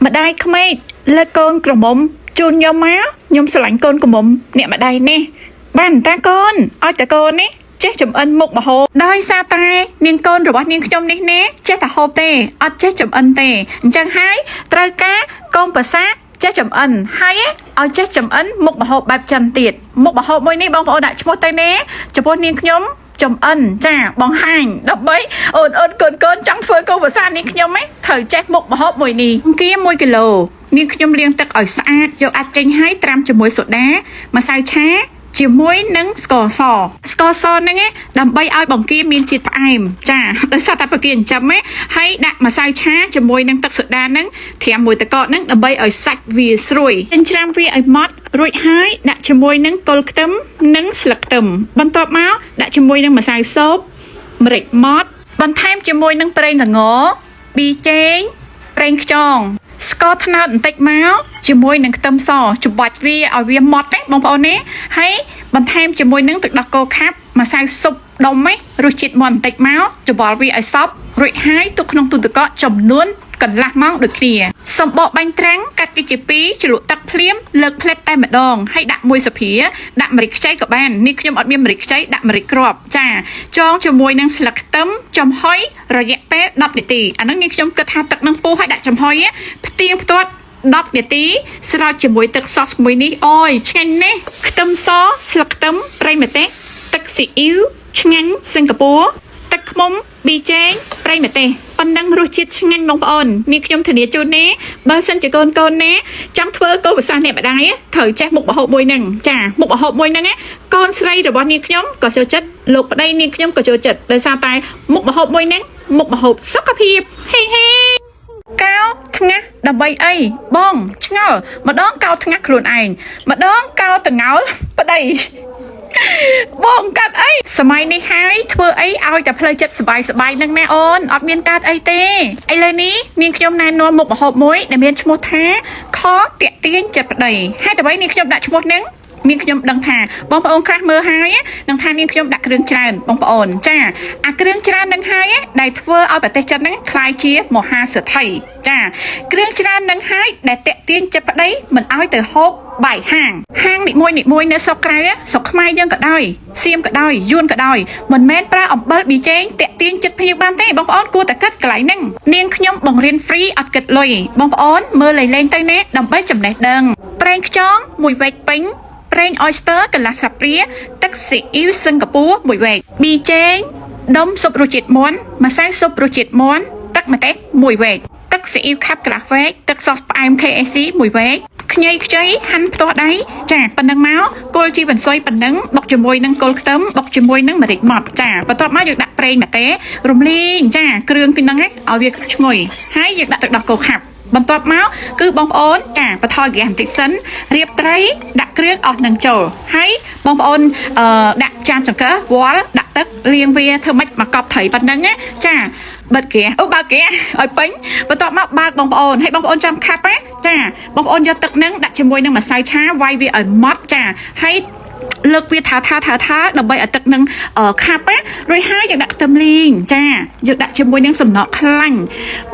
ម្ដាយក្មេកលើកូនក្រមុំជូនខ្ញុំមកខ្ញុំស្រឡាញ់កូនក្រមុំអ្នកម្ដាយនេះបានតាកូនឲ្យតាកូននេះចេះចំអិនមុខម្ហូបដោយសារតែនាងកូនរបស់នាងខ្ញុំនេះណាចេះតែហូបទេអត់ចេះចំអិនទេអញ្ចឹងហើយត្រូវការកូនប្រសាចេះចំអិនហើយឲ្យចេះចំអិនមុខម្ហូបបែបចិនទៀតមុខម្ហូបមួយនេះបងប្អូនដាក់ឈ្មោះទៅណាចំពោះនាងខ្ញុំចំអិនចាបង្ហាញដើម្បីអូនកូនចង់ធ្វើកូនប្រសានាងខ្ញុំត្រូវចេះមុខម្ហូបមួយនេះគៀ1គីឡូនាងខ្ញុំលាងទឹកឲ្យស្អាតយកអាចចេញឲ្យត្រាំជាមួយសូដាម្សៅឆាជាមួយនឹងស្ករសហ្នឹងដើម្បីឲ្យបង្គាមានជាតិផ្អែមចាដោយសារតែបង្គាចិញ្ចឹមហើយដាក់ម្សៅឆាជាមួយនឹងទឹកសូដាហ្នឹងត្រាំមួយទឹកកកហ្នឹងដើម្បីឲ្យសាច់វាស្រួយចិញ្ច្រាំវាឲ្យម៉ត់រួចហើយដាក់ជាមួយនឹងគល់ខ្ទឹមនិងស្លឹកខ្ទឹមបន្ទាប់មកដាក់ជាមួយនឹងម្សៅស៊ុបម្រេចម៉ត់បន្ថែមជាមួយនឹងប្រេងល្ងប៊ីចេងប្រេងខ្យងស្ករត្នោតបន្តិចមកជាមួយនឹងខ្ទឹមសច្របាច់វាឲ្យវាម៉ត់ណាបងប្អូនណាហើយបន្ថែមជាមួយនឹងទឹកដោះគោខាប់ម្សៅស៊ុបដុំរសជាតិម៉ត់បន្តិចមកច្របល់វាឲ្យសព្វរួចហើយទុកក្នុងទូទឹកកកចំនួនកន្លះម៉ោងដូចគ្នាសម្បកបាញ់ត្រាំងកាត់ជា2ជ្រលក់ទឹកភ្លាមលើកផ្លែតតែម្ដងហើយដាក់មួយសភាដាក់ម្រេចខ្ចីក៏បាននេះខ្ញុំអត់មានម្រេចខ្ចីដាក់ម្រេចគ្រាប់ចាចងជាមួយនឹងស្លឹកខ្ទឹមចំហុយរយៈពេល10នាទីអាហ្នឹងនេះខ្ញុំគិតថាទឹកនឹងពុះហើយដាក់ចំហុយផ្ទៀងផ្ទាត់10នាទីស្រោចជាមួយទឹកសសមួយនេះអូយឆ្ងាញ់ណាស់ខ្ទឹមសស្លឹកខ្ទឹមប្រៃម្ទេសទឹកស៊ីអ៊ីវឆ្ងាញ់សិង្ហបុរីទឹកខ្មុំប៊ីចេងប្រៃម្ទេសប៉ុណ្ណឹងរសជាតិឆ្ងាញ់បងប្អូននេះខ្ញុំធានាជូនណាបើសិនជាកូនណាចង់ធ្វើកូនប្រសាអ្នកម្ដាយត្រូវចេះមុខម្ហូបមួយហ្នឹងចាមុខម្ហូបមួយហ្នឹងកូនស្រីរបស់នាងខ្ញុំក៏ចូលចិត្តលោកប្តីនាងខ្ញុំក៏ចូលចិត្តដោយសារតែមុខម្ហូបមួយហ្នឹងមុខម្ហូបសុខភាពហេកោថ្ងាស់ដើម្បីអីបងឆ្ងល់ម្ដងកោថ្ងាស់ខ្លួនឯងម្ដងកោតងោលប្តីបងកាត់អីសម័យនេះហើយធ្វើអីឲ្យតែផ្លូវចិត្តសบายនឹងណាអូនអត់មានកាត់អីទេឥឡូវនេះនាងខ្ញុំណែនាំមុខម្ហូបមួយដែលមានឈ្មោះថាខតាក់ទាញចិត្តប្តីហេតុអ្វីនាងខ្ញុំដាក់ឈ្មោះហ្នឹងនាងខ្ញុំដឹងថាបងប្អូនខ្លះមើលហើយនឹងថានាងខ្ញុំដាក់គ្រឿងច្រើនបងប្អូនចាអាគ្រឿងច្រើននឹងហើយដែលធ្វើឲ្យប្រទេសចិនហ្នឹងคล้ายជាមហាសេដ្ឋីចាគ្រឿងច្រើននឹងហើយដែលតាក់ទាញចិត្តប្តីមិនឲ្យទៅហូបបាយហាងនីមួយនៅស្រុកក្រៅស្រុកខ្មែរយើងក៏ដោយសៀមក៏ដោយយួនក៏ដោយមិនមែនប្រើអំបិលប៊ីចេងតាក់ទាញចិត្តភ្ញៀវបានទេបងប្អូនគួរតែគិតកន្លែងហ្នឹងនាងខ្ញុំបង្រៀន free អត់គិតលុយបងប្អូនមើលលេងទៅណាដើម្បីចំណេះដឹងប្រេងខ្យងមួយវែកពេញប្រេង oyster កន្លះស្លាបព្រាទឹកស៊ីអ៊ីវសិង្ហបុរីមួយវែកប៊ីចេងដុំស៊ុបរសជាតិមាន់ម្សៅស៊ុបរសជាតិមាន់ទឹកម្ទេសមួយវែកទឹកស៊ីអ៊ីវខាប់កន្លះវែកទឹកសសផ្អែម KFC មួយវែកខ្ញីខ្ចីហាន់ផ្ទាស់ដៃចាប៉ុណ្ណឹងមកគល់ជីវ៉ាន់ស៊ុយប៉ុណ្ណឹងបុកជាមួយនឹងគល់ខ្ទឹមបុកជាមួយនឹងម្រេចម៉ត់ចាបន្ទាប់មកយើងដាក់ប្រេងម្ទេសរំលីងចាគ្រឿងពីហ្នឹងឲ្យវាឈ្ងុយហើយយើងដាក់ទឹកដោះគោខាប់បន្ទាប់មកគឺបងប្អូនចាបន្ថយហ្គាសបន្តិចសិនរៀបត្រីដាក់គ្រឿងអស់នឹងចូលហើយបងប្អូនដាក់ចានចង្កឹះវល់ដាក់ទឹកលាងវាធ្វើម៉េចមកកប់ត្រីប៉ុណ្ណឹងចាបិទហ្គាសបើកហ្គាសឲ្យពេញបន្ទាប់មកបើកបងប្អូនហើយបងប្អូនចាំខាប់ចាបងប្អូនយកទឹកហ្នឹងដាក់ជាមួយនឹងម្សៅឆាវាយវាឲ្យម៉ត់ចាហើយលើកវាថាដើម្បីឲ្យទឹកនឹងខាប់រួចហើយយើងដាក់ខ្ទឹមលីងចាយើងដាក់ជាមួយនឹងសំណក់ខ្លាញ់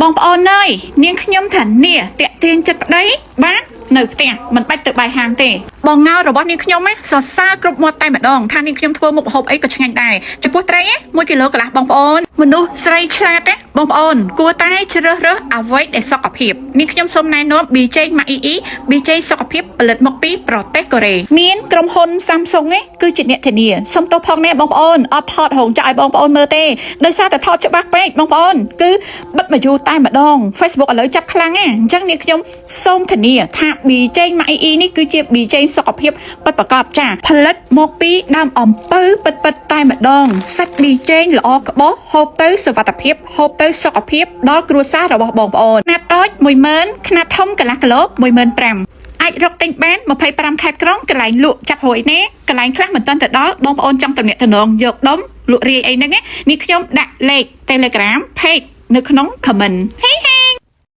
បងប្អូនអើយនាងខ្ញុំថានេះតាក់ទាញចិត្តប្តីបាទនៅផ្ទះមិនបាច់ទៅបាយហាងទេបងងៅរបស់នាងខ្ញុំសរសើរគ្រប់មាត់តែម្ដងថានាងខ្ញុំធ្វើមុខម្ហូបអីក៏ឆ្ងាញ់ដែរចំពោះត្រី1គីឡូកន្លះបងប្អូនមនុស្សស្រីឆ្លាតបងប្អូនគួរតែជ្រើសរើសអ្វីដែលសុខភាពនាងខ្ញុំសូមណែនាំ BJ MAEE BJ សុខភាពផលិតមកពីប្រទេសកូរ៉េមានក្រុមហ៊ុន Samsung គឺជាអ្នកធានាសុំទោសផងណាបងប្អូនអត់ថតរហូតចាក់ឲ្យបងប្អូនមើលទេដោយសារតែថតច្បាស់ពេកបងប្អូនគឺបិទមកយូរតែម្ដង Facebook ឥឡូវចាប់ខ្លាំងអញ្ចឹងនាងខ្ញុំសូមធានាថា BJ MAEE នេះគឺជា BJ សុខភាពពិតប្រាកដចាផលិតមកពីដើមអំពៅពិតតែម្ដងសាច់ BJ ល្អក្បោះហូបទៅសុវត្ថិភាពហូបទៅសុខភាពដល់គ្រួសាររបស់បងប្អូនខ្នាតតូច 10000 ខ្នាតធំកន្លះគីឡូ 15000 អាចរកទិញបាន25ខេត្តក្រុងកន្លែងលក់ចាប់រួយណាកន្លែងខ្លះមិនទាន់ទៅដល់បងប្អូនចង់តំណែងយកដុំលក់រាយអីហ្នឹងនេះខ្ញុំដាក់លេខ Telegram Page នៅក្នុង comment ហេ